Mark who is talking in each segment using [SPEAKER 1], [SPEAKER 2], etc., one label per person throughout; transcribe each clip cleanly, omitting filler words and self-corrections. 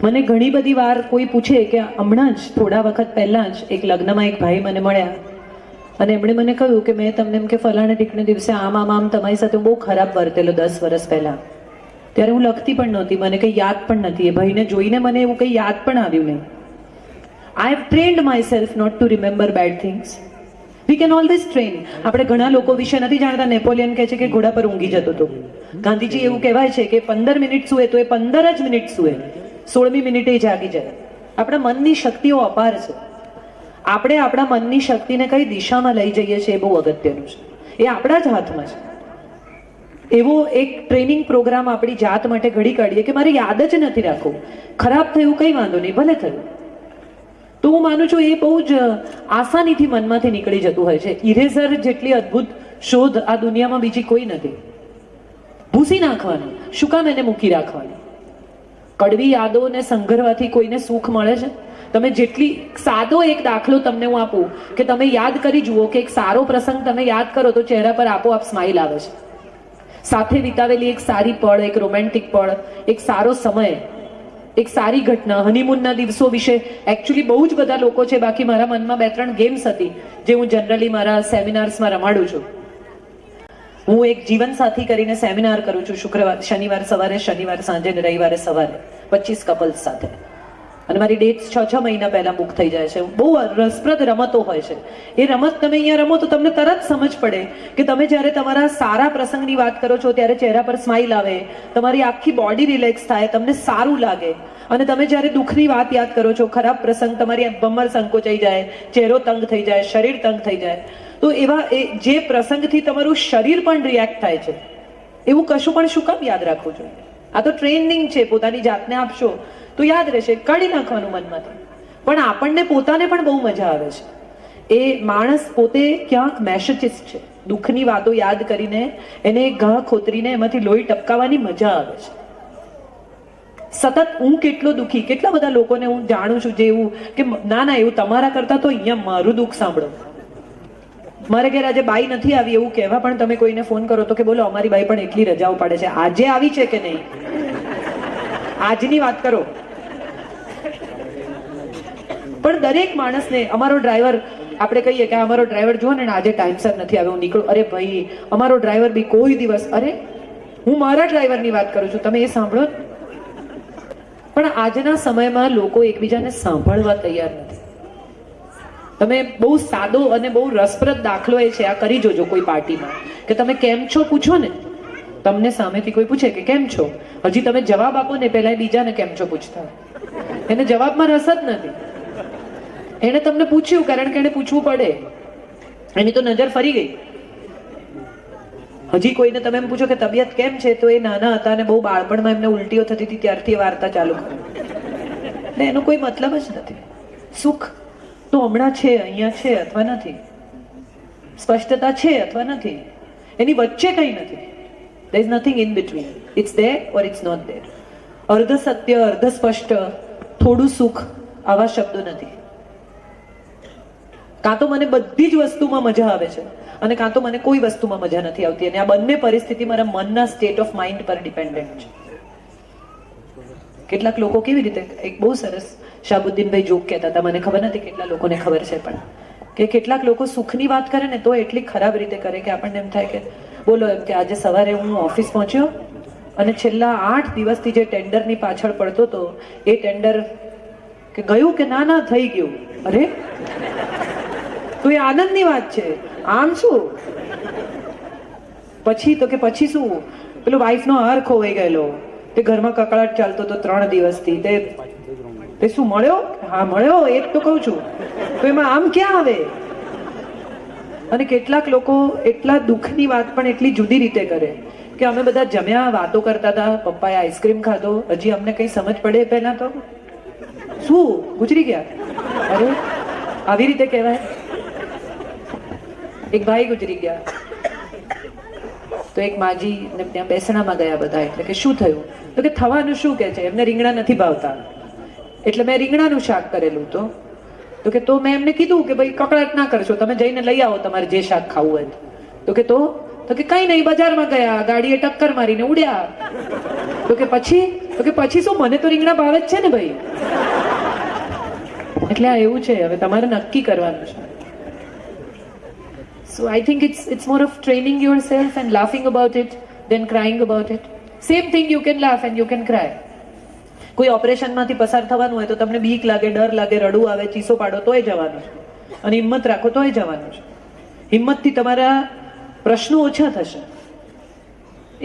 [SPEAKER 1] મને ઘણી બધી વાર કોઈ પૂછે કે હમણાં જ થોડા વખત પહેલાં જ એક લગ્નમાં એક ભાઈ મને મળ્યા અને એમણે મને કહ્યું કે મેં તમને એમ કે ફલાણા ટીકને દિવસે આમ તમારી સાથે હું બહુ ખરાબ વર્તેલો 10 વર્ષ પહેલાં. ત્યારે હું લખતી પણ નહોતી, મને કંઈ યાદ પણ નથી. એ ભાઈને જોઈને મને એવું કંઈ યાદ પણ આવ્યું નહીં. I have trained myself not to remember bad things. We can always train. આપણે ઘણા લોકો વિશે નથી જાણતા. નેપોલિયન કહે છે કે ઘોડા પર ઊંઘી જતો હતો. ગાંધીજી એવું કહેવાય છે કે 15 મિનિટ સૂએ તો એ 15 જ મિનિટ સૂએ, 16મી મિનિટે જાગી જાય. આપણા મનની શક્તિઓ અપાર છે. આપણે આપણા મનની શક્તિને કઈ દિશામાં લઈ જઈએ છીએ એ બહુ અગત્યનું છે. એ આપણા જ હાથમાં છે. એવો એક ટ્રેનિંગ પ્રોગ્રામ આપણી જાત માટે ઘડી કાઢીએ કે મારે યાદ જ નથી રાખવું. ખરાબ થયું કંઈ વાંધો નહીં, ભલે થયું. તો હું માનું છું એ બહુ જ આસાનીથી મનમાંથી નીકળી જતું હોય છે. ઇરેઝર જેટલી અદ્ભુત શોધ આ દુનિયામાં બીજી કોઈ નથી. ભૂસી નાખવાનું, શું કામ એને મૂકી રાખવાનું? કડવી યાદોને સંઘરવાથી કોઈને સુખ મળે છે? તમે જેટલી સાદો એક દાખલો તમને હું આપું કે તમે યાદ કરી જુઓ કે એક સારો પ્રસંગ તમે યાદ કરો તો ચહેરા પર આપોઆપ સ્માઇલ આવે છે. સાથે વિતાવેલી એક સારી પળ, એક રોમેન્ટિક પળ, એક સારો સમય, એક સારી ઘટના, હનીમૂનના દિવસો વિશે એકચ્યુઅલી બહુ જ બધા લોકો છે. બાકી મારા મનમાં 2-3 ગેમ્સ હતી જે હું જનરલી મારા સેમિનાર્સમાં રમાડું છું. હું એક જીવનસાથી કરીને સેમિનાર કરું છું શનિવાર સવારે, શનિવાર સાંજે અને રવિવારે સવારે 25 કપલ્સ સાથે. અને મારી ડેટ્સ 6 મહિના પહેલા બુક થઈ જાય છે. બહુ રસપ્રદ રમતો હોય છે. એ રમત તમે અહીંયા રમો તો તમને તરત સમજ પડે કે તમે જ્યારે તમારા સારા પ્રસંગની વાત કરો છો ત્યારે ચહેરા પર સ્માઇલ આવે, તમારી આખી બોડી રિલેક્સ થાય, તમને સારું લાગે. અને તમે જ્યારે દુઃખની વાત યાદ કરો છો, ખરાબ પ્રસંગ, તમારી ભમર સંકોચાઈ જાય, ચહેરો તંગ થઈ જાય, શરીર તંગ થઈ જાય. તો એવા જે પ્રસંગથી તમારું શરીર પણ રિએક્ટ થાય છે એવું કશું પણ શું કામ યાદ રાખવું જોઈએ? આ તો ટ્રેનિંગ છે. પોતાની જાતને આપશો તો યાદ રહેશે. કાઢી નાખવાનું મનમાંથી. પણ આપણને પોતાને પણ બહુ મજા આવે છે. એ માણસ પોતે ક્યાંક મેસોચિસ્ટ છે. દુઃખની વાતો યાદ કરીને એને ઘા ખોતરીને એમાંથી લોહી ટપકાવવાની મજા આવે છે. સતત હું કેટલો દુઃખી, કેટલા બધા લોકોને હું જાણું છું જે એવું કે ના એવું તમારા કરતા તો અહીંયા મારું દુઃખ સાંભળો. મારે ઘેર આજે બાઈ નથી આવી એવું કહેવા પણ તમે કોઈને ફોન કરો તો કે બોલો અમારી બાઈ પણ એટલી રજાઓ પાડે છે. આજે આવી છે કે નહીં? આજની વાત કરો. પણ દરેક માણસને, અમારો ડ્રાઈવર, આપણે કહીએ કે અમારો ડ્રાઈવર જુઓ ને આજે ટાઈમસર નથી આવ્યો, હું નીકળું. અરે ભાઈ, અમારો ડ્રાઈવર બી કોઈ દિવસ, અરે હું મારા ડ્રાઈવરની વાત કરું છું, તમે એ સાંભળો. પણ આજના સમયમાં લોકો એકબીજાને સાંભળવા તૈયાર નથી. તમે બહુ સાદો અને બહુ રસપ્રદ દાખલો એ છે, આ કરી જોજો કોઈ પાર્ટીમાં કે તમે કેમ છો પૂછો ને, તમને સામેથી કોઈ પૂછે કે કેમ છો, હજી તમે જવાબ આપો ને પહેલા બીજાને કેમ છો પૂછતા. એને જવાબમાં રસ જ નથી. એને તમને પૂછ્યું કારણ કે એને પૂછવું પડે. એની તો નજર ફરી ગઈ. હજી કોઈને તમે એમ પૂછો કે તબિયત કેમ છે તો એ નાના હતા અને બહુ બાળપણમાં એમને ઉલટીઓ થતી હતી ત્યારથી વાર્તા ચાલુ કરે. એટલે એનો કોઈ મતલબ જ નથી. સુખ તો હમણાં છે, અહીંયા છે અથવા નથી. સ્પષ્ટતા છે અથવા નથી. એની વચ્ચે કંઈ નથી. there is nothing in between. it's there or it's not there. અર્ધ સત્ય, અર્ધ સ્પષ્ટ, થોડું સુખ, આવા શબ્દો નથી. કાં તો મને બધી જ વસ્તુમાં મજા આવે છે અને કાં તો મને કોઈ વસ્તુમાં મજા નથી આવતી. અને આ બંને પરિસ્થિતિ મારા મનના સ્ટેટ ઓફ માઇન્ડ પર ડિપેન્ડન્ટ છે. કેટલાક લોકો કેવી રીતે, એક બહુ સરસ શાહબુદ્દીનભાઈ જોક કહેતા હતા, મને ખબર નથી કેટલા લોકોને ખબર છે, પણ કે કેટલાક લોકો સુખની વાત કરે ને તો એટલી ખરાબ રીતે કરે કે આપણને એમ થાય કે બોલો એમ કે આજે સવારે હું ઓફિસ પહોંચ્યો અને છેલ્લા 8 દિવસથી જે ટેન્ડરની પાછળ પડતો હતો એ ટેન્ડર કે ગયું કે ના થઈ ગયું. અરે તો એ આનંદની વાત છે. આમ શું પછી તો કે પછી શું, પેલો વાઈફનો હાર ખોવાઈ ગયેલો, તે ઘરમાં કકળાટ ચાલતો હતો 3 દિવસથી, તે શું મળ્યો? હા મળ્યો, એ જ તો કહું છું. તો એમાં આમ ક્યાં આવે? અને કેટલાક લોકો એટલા દુઃખની વાત પણ એટલી જુદી રીતે કરે કે અમે બધા જમ્યા, વાતો કરતા હતા, પપ્પાએ આઈસ્ક્રીમ ખાધો, હજી અમને કઈ સમજ પડે પહેલા તો શું ગુજરી ગયા. અરે આવી રીતે કહેવાય? એક ભાઈ ગુજરી ગયા તો એક માજી ને ત્યાં બેસણામાં ગયા બધા. એટલે કે શું થયું? તો કે થવાનું શું કે છે, એમને રીંગણા નથી ભાવતા એટલે મેં રીંગણાનું શાક કરેલું. તો કે તો મેં એમને કીધું કે ભાઈ કકળાટ ના કરશો, તમે જઈને લઈ આવો તમારે જે શાક ખાવું હોય. તો કે કઈ નહીં, બજારમાં ગયા, ગાડીએ ટક્કર મારીને ઉડ્યા. તો કે પછી શું, મને તો રીંગણા ભાવે જ છે ને ભાઈ. એટલે આ એવું છે, હવે તમારે નક્કી કરવાનું છે. So I think it's more of training yourself and laughing about it than crying about it. Same thing, you can laugh and you can cry. કોઈ ઓપરેશનમાંથી પસાર થવાનું હોય તો તમને બીક લાગે, ડર લાગે, રડવું આવે, ચીસો પાડો તોય જવાનું છે, અને હિંમત રાખો તોય જવાનું છે. હિંમતથી તમારા પ્રશ્નો ઓછા થશે.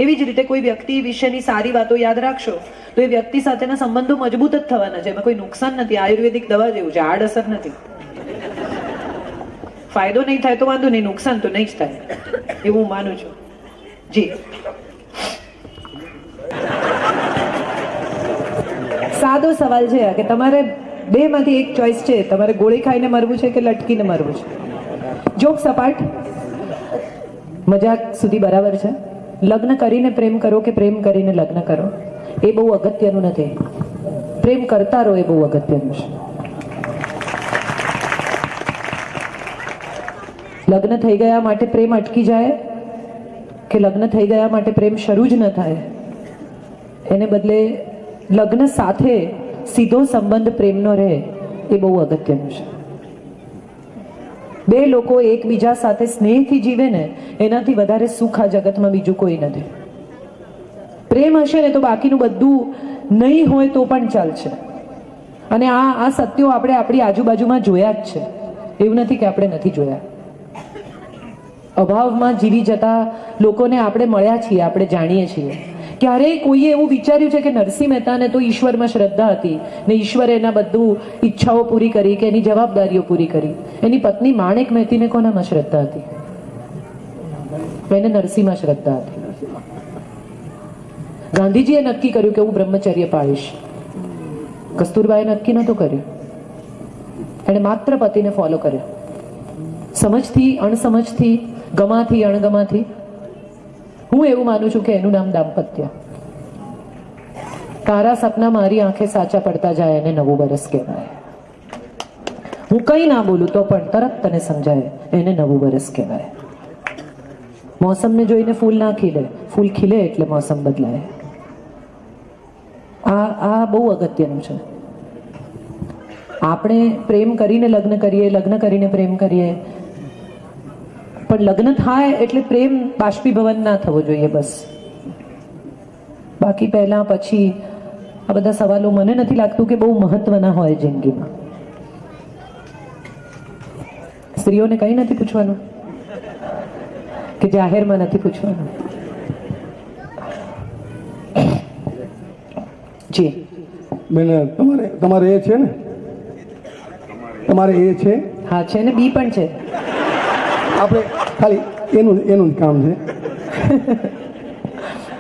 [SPEAKER 1] એવી જ રીતે કોઈ વ્યક્તિ વિશેની સારી વાતો યાદ રાખશો તો એ વ્યક્તિ સાથેના સંબંધો મજબૂત જ થવાના છે. એમાં કોઈ નુકસાન નથી. આયુર્વેદિક દવા જેવું છે, આડ અસર નથી. ફાયદો નહીં થાય તો વાંધો નહીં, નુકસાન તો નહીં જ થાય, એવું હું માનું છું. જી, સાદો સવાલ છે કે તમારે બે માંથી એક ચોઈસ છે, તમારે ગોળી ખાઈને મરવું છે કે લટકીને મરવું છે? જોક સપાટ, મજાક સુધી બરાબર છે. લગ્ન કરીને પ્રેમ કરો કે પ્રેમ કરીને લગ્ન કરો એ બહુ અગત્યનું નથી. પ્રેમ કરતા રહો એ બહુ અગત્યનું છે. લગ્ન થઈ ગયા માટે પ્રેમ અટકી જાય કે લગ્ન થઈ ગયા માટે પ્રેમ શરૂ જ ન થાય, એને બદલે લગ્ન સાથે સીધો સંબંધ પ્રેમનો રહે એ બહુ અગત્યનું છે. બે લોકો એકબીજા સાથે સ્નેહથી જીવે ને એનાથી વધારે સુખ આ જગતમાં બીજું કોઈ નથી. પ્રેમ હશે ને તો બાકીનું બધું નહીં હોય તો પણ ચાલશે. અને આ સત્યો આપણે આપણી આજુબાજુમાં જોયા જ છે, એવું નથી કે આપણે નથી જોયા. અભાવમાં જીવી જતા લોકોને આપણે મળ્યા છીએ, આપણે જાણીએ છીએ. ક્યારેય કોઈએ એવું વિચાર્યું છે કે નરસિંહ મહેતાને તો ઈશ્વરમાં શ્રદ્ધા હતી ને ઈશ્વરે એના બધું ઈચ્છાઓ પૂરી કરી કે એની જવાબદારીઓ પૂરી કરી? એની પત્ની માણેક મહેતીને કોનામાં શ્રદ્ધા હતી? એને નરસિંહમાં શ્રદ્ધા હતી. ગાંધીજીએ નક્કી કર્યું કે હું બ્રહ્મચર્ય પાળીશ. કસ્તુરબાએ નક્કી નહોતું કર્યું, એણે માત્ર પતિને ફોલો કર્યો. સમજથી અણસમજથી, ગમાથી અણગમાથી. હું એવું માનું છું કે એનું નામ દાંપત્ય. તારા સપના મારી આંખે સાચા પડતા જાય એને નવું વરસ કહેવાય. હું કંઈ ના બોલું તો પણ તરત તને સમજાય એને નવું વરસ કહેવાય. મોસમને જોઈને ફૂલ ના ખીલે, ફૂલ ખીલે એટલે મોસમ બદલાય. આ બહુ અગત્યનું છે. આપણે પ્રેમ કરીને લગ્ન કરીએ, લગ્ન કરીને પ્રેમ કરીએ, પણ લગ્ન થાય એટલે પ્રેમ બાષ્પીભવન ના થવો જોઈએ બસ. બાકી પહેલા પછી આ બધા સવાલો મને નથી લાગતું કે બહુ મહત્વના હોય જિંદગીમાં. સ્ત્રીઓને કંઈ નથી પૂછવાનું કે જાહેરમાં નથી પૂછવાનું. જી
[SPEAKER 2] બેન, તમારે એ છે ને, તમારે એ છે?
[SPEAKER 1] હા છે ને, બી પણ છે.
[SPEAKER 2] આપણે ખાલી એનું જ કામ છે.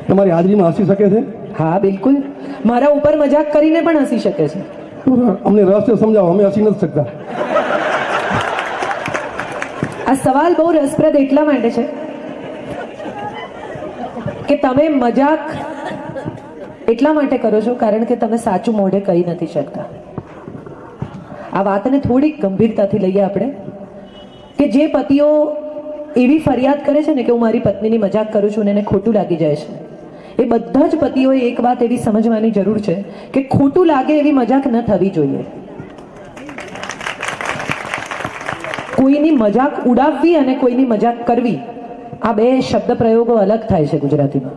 [SPEAKER 2] તમારી હાજરીમાં હસી શકે છે?
[SPEAKER 1] હા બિલકુલ, મારા ઉપર મજાક કરીને પણ હસી શકે છે.
[SPEAKER 2] અમને રહસ્ય સમજાવો, અમે હસી નથી શકતા.
[SPEAKER 1] આ સવાલ બહુ રસપ્રદ એટલા માટે છે કે તમે મજાક એટલા માટે કરો છો કારણ કે તમે સાચું મોઢે કહી નથી શકતા. આ વાતને થોડીક ગંભીરતાથી લઈએ આપણે કે જે પતિઓ એવી ફરિયાદ કરે છે ને કે હું મારી પત્નીની મજાક કરું છું ને એને ખોટું લાગી જાય છે, એ બધા જ પતિઓએ એક વાત એવી સમજવાની જરૂર છે કે ખોટું લાગે એવી મજાક ન થવી જોઈએ. કોઈની મજાક ઉડાવવી અને કોઈની મજાક કરવી, આ બે શબ્દ પ્રયોગો અલગ થાય છે ગુજરાતીમાં.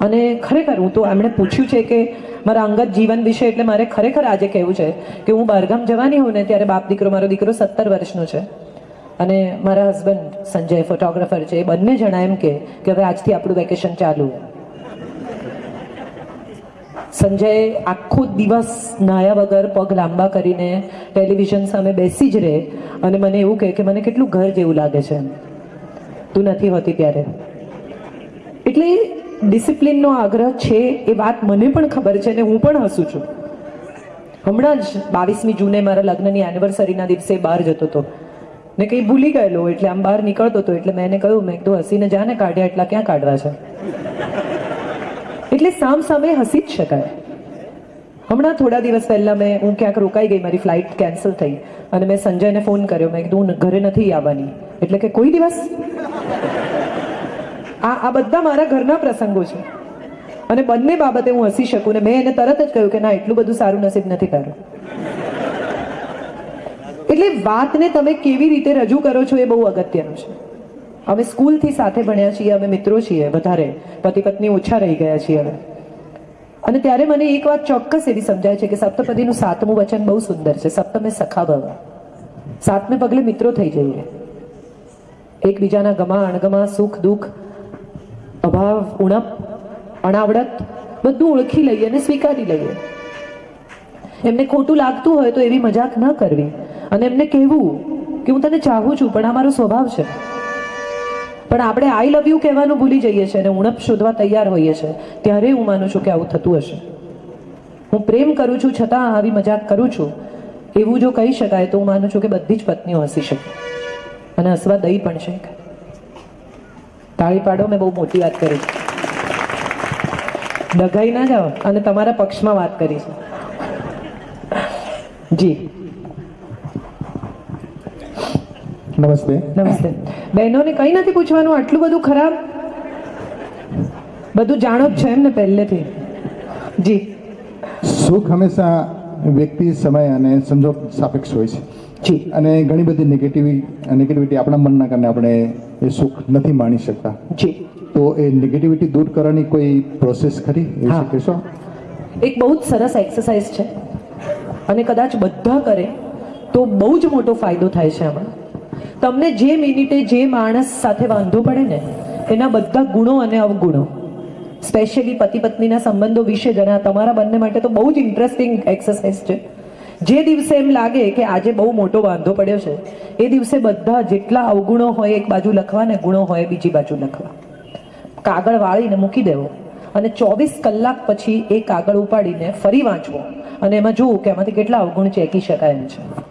[SPEAKER 1] અને ખરેખર હું તો એમણે પૂછ્યું છે કે મારા અંગત જીવન વિશે, એટલે મારે ખરેખર આજે કહેવું છે કે હું બહારગામ જવાની હોઉં ને ત્યારે બાપ દીકરો, મારો દીકરો 17 વર્ષનો છે અને મારા હસબન્ડ સંજય ફોટોગ્રાફર છે, એ બંને જણા એમ કે હવે આજથી આપણું વેકેશન ચાલુ. સંજય આખો દિવસ નાયા વગર પગ લાંબા કરીને ટેલિવિઝન સામે બેસી જ રહે અને મને એવું કહે કે મને કેટલું ઘર જેવું લાગે છે તું નથી હોતી ત્યારે. એટલે ડિસિપ્લિનનો આગ્રહ છે એ વાત મને પણ ખબર છે ને હું પણ હસું છું. હમણાં જ 22મી જૂને મારા લગ્નની એનિવર્સરીના દિવસે બહાર જતો હતો ને કંઈ ભૂલી ગયેલો, એટલે આમ બહાર નીકળતો હતો એટલે મેં એને કહ્યું, મેં કીધું હસીને જા ને, કાઢ્યા એટલા ક્યાં કાઢવા છે. એટલે સામ સામે હસી જ શકાય. હમણાં થોડા દિવસ પહેલા હું ક્યાંક રોકાઈ ગઈ, મારી ફ્લાઇટ કેન્સલ થઈ અને મેં સંજયને ફોન કર્યો, મેં કીધું હું ઘરે નથી આવવાની. એટલે કે કોઈ દિવસ? આ બધા મારા ઘરના પ્રસંગો છે. અને બંને બાબતે હું હસી શકું ને મેં એને તરત જ કહ્યું કે ના એટલું બધું સારું નસીબ નથી તારું. એટલે વાતને તમે કેવી રીતે રજૂ કરો છો એ બહુ અગત્યનું છે. અમે સ્કૂલથી સાથે ભણ્યા છીએ, અમે મિત્રો છીએ, વધારે પતિ પત્ની ઓછા રહી ગયા છીએ હવે. અને ત્યારે મને એક વાત ચોક્કસ એવી સમજાય છે કે સપ્તપદીનું 7મું વચન બહુ સુંદર છે, સપ્તમે સખા ભવ. 7મે પગલે મિત્રો થઈ જઈએ, એકબીજાના ગમા અણગમા, સુખ દુઃખ, અભાવ ઉણપ અણાવડત બધું ઓળખી લઈએ અને સ્વીકારી લઈએ. એમને ખોટું લાગતું હોય તો એવી મજાક ન કરવી અને એમને કહેવું કે હું તને ચાહું છું પણ આ મારો સ્વભાવ છે. પણ આપણે આઈ લવ યુ કહેવાનું ભૂલી જઈએ છીએ અને ઉણપ શોધવા તૈયાર હોઈએ છીએ. ત્યારે હું માનું છું કે આવું થતું હશે. હું પ્રેમ કરું છું છતાં આવી મજાક કરું છું એવું જો કહી શકાય તો હું માનું છું કે બધી જ પત્નીઓ હસી શકે અને હસવા દઈ પણ શકે. તાળી પાડો, મેં બહુ મોટી વાત કરી છે, ડઘાઈ ના જાઓ અને તમારા પક્ષમાં વાત કરી છે. જી
[SPEAKER 2] નમસ્તે.
[SPEAKER 1] નમસ્તે. બહેનોને કંઈ નથી પૂછવાનું, આટલું બધું ખરાબ? બધું જાણો જ છે એમ ને પહેલેથી? જી.
[SPEAKER 3] સુખ હંમેશા વ્યક્તિ, સમય અને સંજોગ સાપેક્ષ હોય છે.
[SPEAKER 1] જી.
[SPEAKER 3] અને ઘણી બધી નેગેટિવિટી આપણા મનના કારણે આપણે એ સુખ નથી માણી શકતા.
[SPEAKER 1] જી.
[SPEAKER 3] તો એ નેગેટિવિટી દૂર કરવાની કોઈ પ્રોસેસ ખરી એ
[SPEAKER 1] હા.
[SPEAKER 3] કહેશો?
[SPEAKER 1] એક બહુ જ સરસ એક્સરસાઇઝ છે અને કદાચ બધા કરે તો બહુ જ મોટો ફાયદો થાય છે આમાં. તમને જે મિનિટે જે માણસ સાથે વાંધો પડે ને એના બધા ગુણો અને અવગુણો, સ્પેશિયલી પતિ પત્નીના સંબંધો વિશે જણા, તમારા બંને માટે તો બહુ જ ઇન્ટરેસ્ટિંગ એક્સરસાઇઝ છે. જે દિવસે એમ લાગે કે આજે બહુ મોટો વાંધો પડ્યો છે એ દિવસે બધા જેટલા અવગુણો હોય એક બાજુ લખવા ને ગુણો હોય બીજી બાજુ લખવા. કાગળ વાળીને મૂકી દેવો અને 24 કલાક પછી એ કાગળ ઉપાડીને ફરી વાંચવો અને એમાં જોવું કે એમાંથી કેટલા અવગુણ ચેકી શકાય એમ છે.